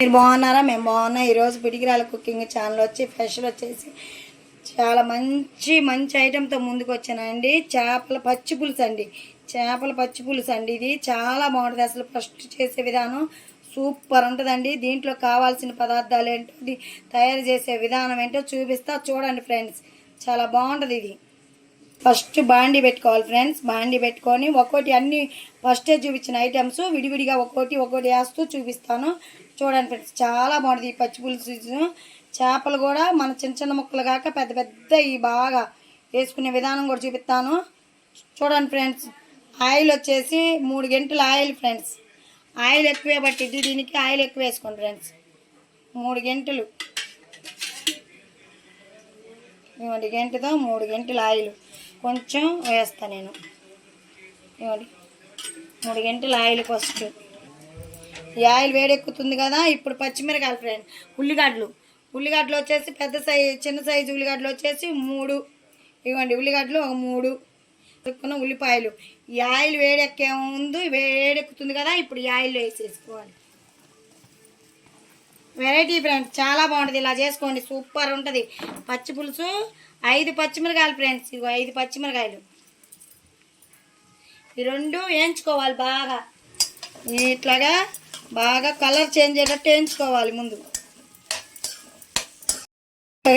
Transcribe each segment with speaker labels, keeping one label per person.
Speaker 1: మీరు బాగున్నారా? మేము బాగున్నాం. ఈరోజు పిడికిరాల కుకింగ్ ఛానల్ వచ్చి స్పెషల్ వచ్చేసి చాలా మంచి మంచి ఐటెంతో ముందుకు వచ్చానండి. చేపల పచ్చి పులుసు అండి. చేపల పచ్చి పులుసు అండి. ఇది చాలా బాగుంటుంది. అసలు ఫస్ట్ చేసే విధానం సూపర్ ఉంటుందండి. దీంట్లో కావాల్సిన పదార్థాలు ఏంటో, తయారు చేసే విధానం ఏంటో చూపిస్తా చూడండి ఫ్రెండ్స్. చాలా బాగుంటుంది ఇది. ఫస్ట్ బాండి పెట్టుకోవాలి ఫ్రెండ్స్. బాండి పెట్టుకొని ఒక్కోటి అన్ని ఫస్టే చూపించిన ఐటమ్స్ విడివిడిగా ఒక్కోటి వేస్తూ చూపిస్తాను చూడండి ఫ్రెండ్స్. చాలా బాగుంటుంది ఈ పచ్చి పులుసు. చేపలు కూడా మన చిన్న చిన్న ముక్కలు కాక పెద్ద పెద్ద ఈ బాగా వేసుకునే విధానం కూడా చూపిస్తాను చూడండి ఫ్రెండ్స్. ఆయిల్ వచ్చేసి 3 గంటల ఆయిల్ ఫ్రెండ్స్. ఆయిల్ ఎక్కువే పట్టిద్ది దీనికి. ఆయిల్ ఎక్కువ వేసుకోండి ఫ్రెండ్స్. 3 గంటలు 1 గంటతో 3 గంటల ఆయిల్ కొంచెం వేస్తాను నేను. 3 గంటల ఆయిల్ ఫస్ట్. ఈ ఆయిల్ వేడెక్కుతుంది కదా. ఇప్పుడు పచ్చిమిరకాయలు ఫ్రెండ్. ఉల్లిగడ్డలు వచ్చేసి పెద్ద సైజు, చిన్న సైజు ఉల్లిగడ్డలు వచ్చేసి 3 ఇవ్వండి. ఉల్లిగడ్డలు ఒక 3 పెట్టుకున్న ఉల్లిపాయలు. ఈ ఆయిల్ వేడెక్కే ముందు వేడెక్కుతుంది కదా, ఇప్పుడు ఈ ఆయిల్ వేసేసుకోవాలి. వెరైటీ ఫ్రెండ్స్, చాలా బాగుంటుంది. ఇలా చేసుకోండి, సూపర్ ఉంటుంది పచ్చి పులుసు. 5 పచ్చిమిరకాయలు ఫ్రెండ్స్. ఇగో 5 పచ్చిమిరకాయలు. ఈ 2 వేయించుకోవాలి బాగా. ఇట్లాగా బాగా కలర్ చేంజ్ అయ్యేటట్టు వేయించుకోవాలి ముందు.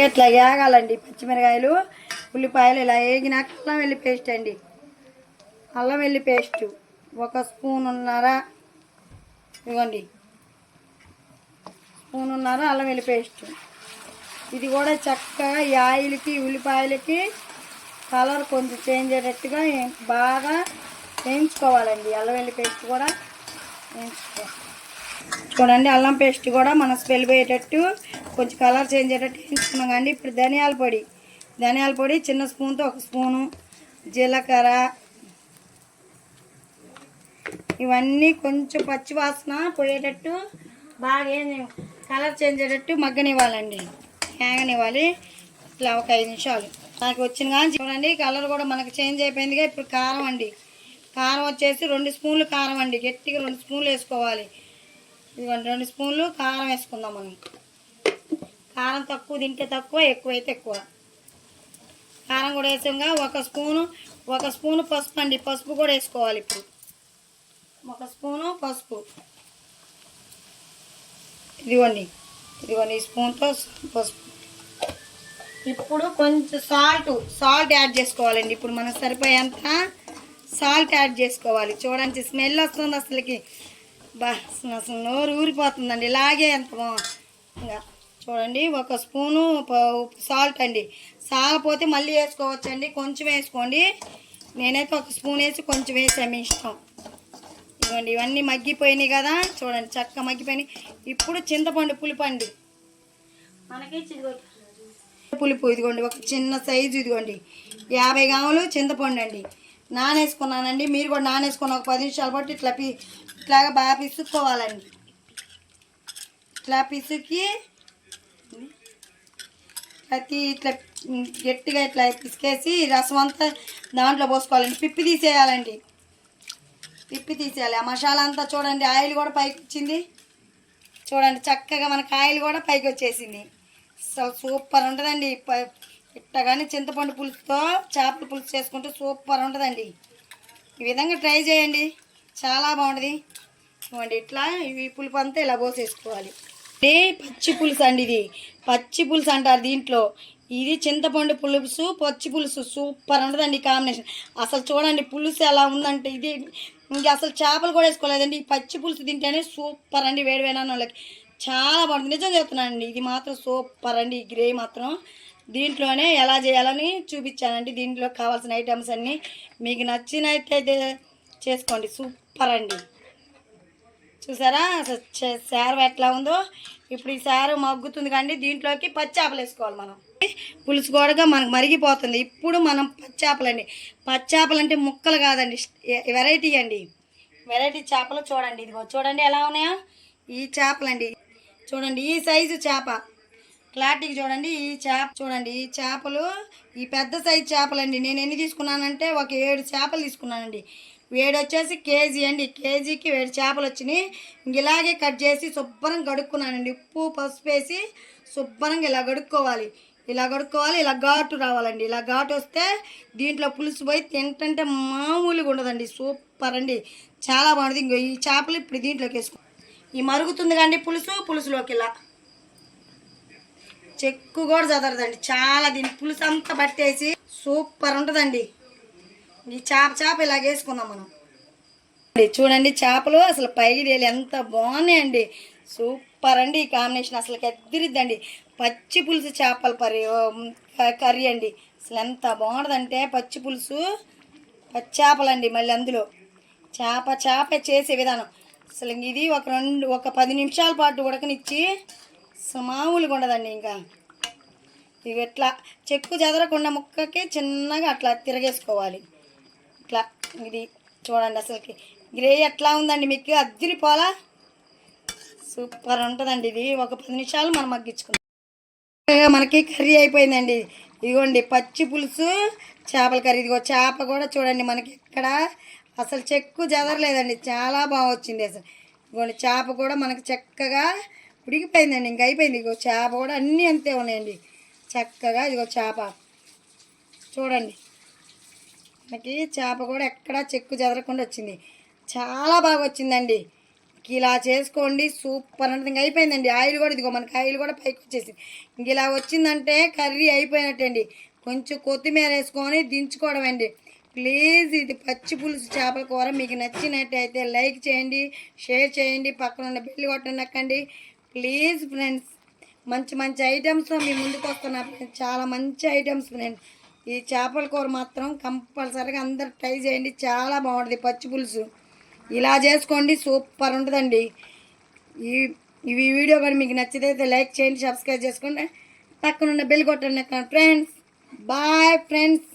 Speaker 1: ఇట్లా వేగాలండి పచ్చిమిరకాయలు ఉల్లిపాయలు. ఇలా వేగినాక అల్లం వెల్లి పేస్ట్ అండి. అల్లం వెల్లి పేస్ట్ 1 స్పూనున్నర ఇవ్వండి. స్పూనున్నర అల్లం వెల్లి పేస్ట్. ఇది కూడా చక్కగా ఈ ఆయిల్కి ఉల్లిపాయలకి కలర్ కొంచెం చేంజ్ అయ్యేటట్టుగా బాగా వేయించుకోవాలండి. అల్లం వెల్లి పేస్ట్ కూడా వేయించుకోవాలి చూడండి. అల్లం పేస్ట్ కూడా మనం స్మెల్ పోయేటట్టు కొంచెం కలర్ చేంజ్ అయ్యేటట్టు వేయించుకున్నాం కానీ ఇప్పుడు ధనియాల పొడి చిన్న స్పూన్తో 1 స్పూను, జీలకర్ర, ఇవన్నీ కొంచెం పచ్చి వాసన పోయేటట్టు బాగా కలర్ చేంజ్ అయ్యేటట్టు మగ్గనివ్వాలండి, వేగనివ్వాలి. ఇట్లా ఒక 5 నిమిషాలు నాకు వచ్చిన కానీ చూడండి. కలర్ కూడా మనకు చేంజ్ అయిపోయిందిగా. ఇప్పుడు కారం అండి. కారం వచ్చేసి 2 స్పూన్లు కారం అండి. గట్టిగా 2 స్పూన్లు వేసుకోవాలి. ఇదిగోండి 2 స్పూన్లు కారం వేసుకుందాం మనం. కారం తక్కువ తింటే తక్కువ, ఎక్కువైతే ఎక్కువ. కారం కూడా వేసాంగా. 1 స్పూను పసుపు అండి. పసుపు కూడా వేసుకోవాలి. ఇప్పుడు 1 స్పూను పసుపు. ఇదిగోండి ఈ స్పూన్తో పసుపు. ఇప్పుడు కొంచెం సాల్ట్ యాడ్ చేసుకోవాలండి. ఇప్పుడు మనకు సరిపోయేంత సాల్ట్ యాడ్ చేసుకోవాలి. చూడండి స్మెల్ వస్తుంది అసలుకి. అసలు నోరు ఊరిపోతుందండి. ఇలాగే ఎంత ఇంకా చూడండి. 1 స్పూను సాల్ట్ అండి. సాగపోతే మళ్ళీ వేసుకోవచ్చండి. కొంచెం వేసుకోండి. నేనైతే 1 స్పూన్ వేసి కొంచెం వేసాను, మీ ఇష్టం. ఇదిగోండి ఇవన్నీ మగ్గిపోయినాయి కదా. చూడండి చక్కగా మగ్గిపోయినాయి. ఇప్పుడు చింతపండు పులుపండి. మనకి పులుపు ఇదిగోండి 1 చిన్న సైజు. ఇదిగోండి 50 గ్రాములు చింతపండు అండి. నానేసుకున్నానండి. మీరు కూడా నానేసుకుని ఒక 10 నిమిషాలు బట్టి ఇట్లాగా బాగా పిసుక్కోవాలండి. ఇట్లా పిసికి ఇట్లా గట్టిగా ఇట్లా పిసికేసి రసం అంతా దాంట్లో పోసుకోవాలండి. పిప్పి తీసేయాలండి. ఆ మసాలా అంతా చూడండి. ఆయిల్ కూడా పైకి వచ్చింది చూడండి. చక్కగా మనకు ఆయిల్ కూడా పైకి వచ్చేసింది. అసలు సూపర్ ఉంటుందండి. ఇట్టగానే చింతపండు పులుసుతో చేపల పులుసు చేసుకుంటే సూపర్ ఉంటుందండి. ఈ విధంగా ట్రై చేయండి, చాలా బాగుంటుంది. ఇవ్వండి ఇట్లా ఇవి పులుపు అంతా ఇలా పోసేసుకోవాలి. ఇది పచ్చి పులుసు అండి. ఇది పచ్చి పులుసు అంటారు దీంట్లో. ఇది చింతపండు పులుసు పచ్చి పులుసు సూపర్ ఉంటుందండి కాంబినేషన్. అసలు చూడండి పులుసు ఎలా ఉందంటే ఇది ఇంక అసలు చేపలు కూడా వేసుకోలేదండి. ఈ పచ్చి పులుసు తింటేనే సూపర్ అండి. వేడివేనా వాళ్ళకి చాలా బాగుంటుంది. నిజం చెప్తున్నానండి. ఇది మాత్రం సూపర్ అండి. ఈ గ్రేవీ మాత్రం దీంట్లోనే ఎలా చేయాలని చూపించానండి. దీంట్లో కావాల్సిన ఐటమ్స్ అన్నీ మీకు నచ్చినట్టయితే చేసుకోండి. సూపర్ అండి. చూసారా అసలు సారు ఎట్లా ఉందో. ఇప్పుడు ఈ సారు మగ్గుతుంది కానీ దీంట్లోకి పచ్చేపలు వేసుకోవాలి మనం. పులుసు కూడా మనకు మరిగిపోతుంది. ఇప్పుడు మనం పచ్చేపలండి. పచ్చేపలు అంటే ముక్కలు కాదండి, వెరైటీ అండి. వెరైటీ చేపలు చూడండి. ఇదిగో చూడండి ఎలా ఉన్నాయో ఈ చేపలండి. చూడండి ఈ సైజు చేప క్లారిటీకి చూడండి. ఈ చేప చూడండి. ఈ చేపలు ఈ పెద్ద సైజు చేపలండి. నేను ఎన్ని తీసుకున్నానంటే ఒక 7 చేపలు తీసుకున్నానండి. వేడి వచ్చేసి కేజీ అండి. కేజీకి 7 చేపలు వచ్చినాయి. ఇంక ఇలాగే కట్ చేసి శుభ్రంగా కడుక్కున్నానండి. ఉప్పు పసుపు వేసి శుభ్రంగా ఇలా కడుక్కోవాలి. ఇలా ఘాటు రావాలండి. ఇలా ఘాటు వస్తే దీంట్లో పులుసు పోయి తింటుంటే మామూలుగా ఉండదండి. సూపర్ అండి, చాలా బాగుంటుంది. ఇంకో ఈ చేపలు ఇప్పుడు దీంట్లోకి వేసుకో. ఈ మరుగుతుంది కండి పులుసులోకి ఇలా చెక్కు కూడా చదరదండి. చాలా దీని పులుసు అంతా పట్టేసి సూపర్ ఉంటుందండి. ఈ చేప ఇలా వేసుకుందాం మనం. చూడండి చేపలు అసలు పైకి తేలి ఎంత బాగున్నాయండి. సూపర్ అండి. ఈ కాంబినేషన్ అసలు ఎదిరిద్దండి. పచ్చి పులుసు చేపల కర్రీ అండి. అసలు ఎంత బాగుంటుందంటే పచ్చి పులుసు పచ్చి చేపలండి. మళ్ళీ అందులో చేప చేసే విధానం అసలు ఇది ఒక 10 నిమిషాల పాటు ఉడకనిచ్చి అసలు మామూలుగా ఉండదండి. ఇంకా ఇవి ఎట్లా చెక్కు చెదరకుండా ముక్కకి చిన్నగా అట్లా తిరగేసుకోవాలి. ఇట్లా ఇది చూడండి అసలుకి గ్రేవీ ఎట్లా ఉందండి. మీకు అద్దిరిపోలా సూపర్ ఉంటుందండి. ఇది ఒక 10 నిమిషాలు మనం మగ్గించుకుందాం. మనకి కర్రీ అయిపోయిందండి. ఇదిగోండి పచ్చి పులుసు చేపల కర్రీ. ఇదిగో చేప కూడా చూడండి మనకి ఎక్కడ అసలు చెక్కు చెదరలేదండి. చాలా బాగా వచ్చింది అసలు. ఇదిగోండి చేప కూడా మనకి చక్కగా ఉడికిపోయిందండి. ఇంక అయిపోయింది. ఇదిగో చేప కూడా అన్నీ అంతే ఉన్నాయండి చక్కగా. ఇదిగో చేప చూడండి మనకి చేప కూడా ఎక్కడా చెక్కు చెదరకుండా వచ్చింది. చాలా బాగా వచ్చిందండి. ఇలా చేసుకోండి సూపర్ అంటే. ఇంక అయిపోయిందండి. ఆయిల్ కూడా ఇదిగో మనకి ఆయిల్ కూడా పైకి వచ్చేసింది. ఇంక ఇలా వచ్చిందంటే కర్రీ అయిపోయినట్టండి. కొంచెం కొత్తిమీర వేసుకొని దించుకోవడం అండి. ప్లీజ్ ఇది పచ్చి పులుసు చేపల కూర మీకు నచ్చినట్టయితే లైక్ చేయండి, షేర్ చేయండి, పక్కన ఉన్న బెల్ కొట్టండి. ప్లీజ్ ఫ్రెండ్స్, మంచి ఐటమ్స్తో మీ ముందుకు వస్తున్నా ఫ్రెండ్స్. చాలా మంచి ఐటమ్స్ ఫ్రెండ్స్. ఈ చేపల కూర మాత్రం కంపల్సరీగా అందరు ట్రై చేయండి. చాలా బాగుంటుంది పచ్చి పులుసు. ఇలా చేసుకోండి సూపర్ ఉంటుందండి. ఈ వీడియో కానీ మీకు నచ్చితే లైక్ చేయండి, సబ్స్క్రైబ్ చేసుకోండి, పక్కన ఉన్న బెల్ కొట్టండి ఫ్రెండ్స్. Bye friends.